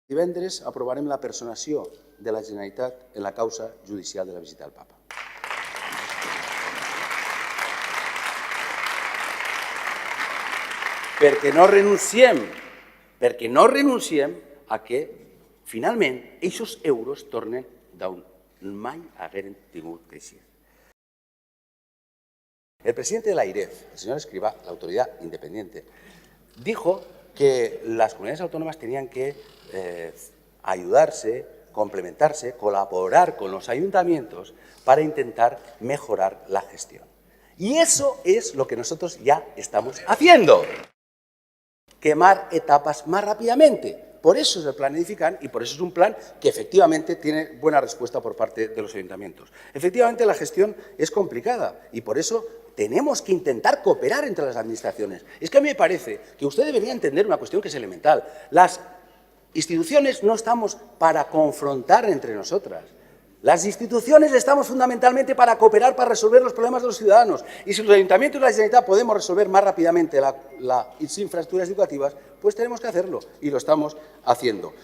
Divendres aprovarem la personació de la Generalitat en la causa judicial de la visita al Papa. Perquè no renunciem a que, finalment, aquests euros tornen d'on mai hagueren tingut que ser. El presidente de la AIREF, el señor Escrivá, la autoridad independiente, dijo que las comunidades autónomas tenían que ayudarse, complementarse, colaborar con los ayuntamientos para intentar mejorar la gestión. Y eso es lo que nosotros ya estamos haciendo. Quemar etapas más rápidamente. Por eso es el plan Edificant y por eso es un plan que efectivamente tiene buena respuesta por parte de los ayuntamientos. Efectivamente la gestión es complicada y por eso tenemos que intentar cooperar entre las administraciones. Es que a mí me parece que usted debería entender una cuestión que es elemental. Las instituciones no estamos para confrontar entre nosotras. Las instituciones estamos fundamentalmente para cooperar, para resolver los problemas de los ciudadanos. Y si los ayuntamientos y la Generalitat podemos resolver más rápidamente las infraestructuras educativas, pues tenemos que hacerlo y lo estamos haciendo.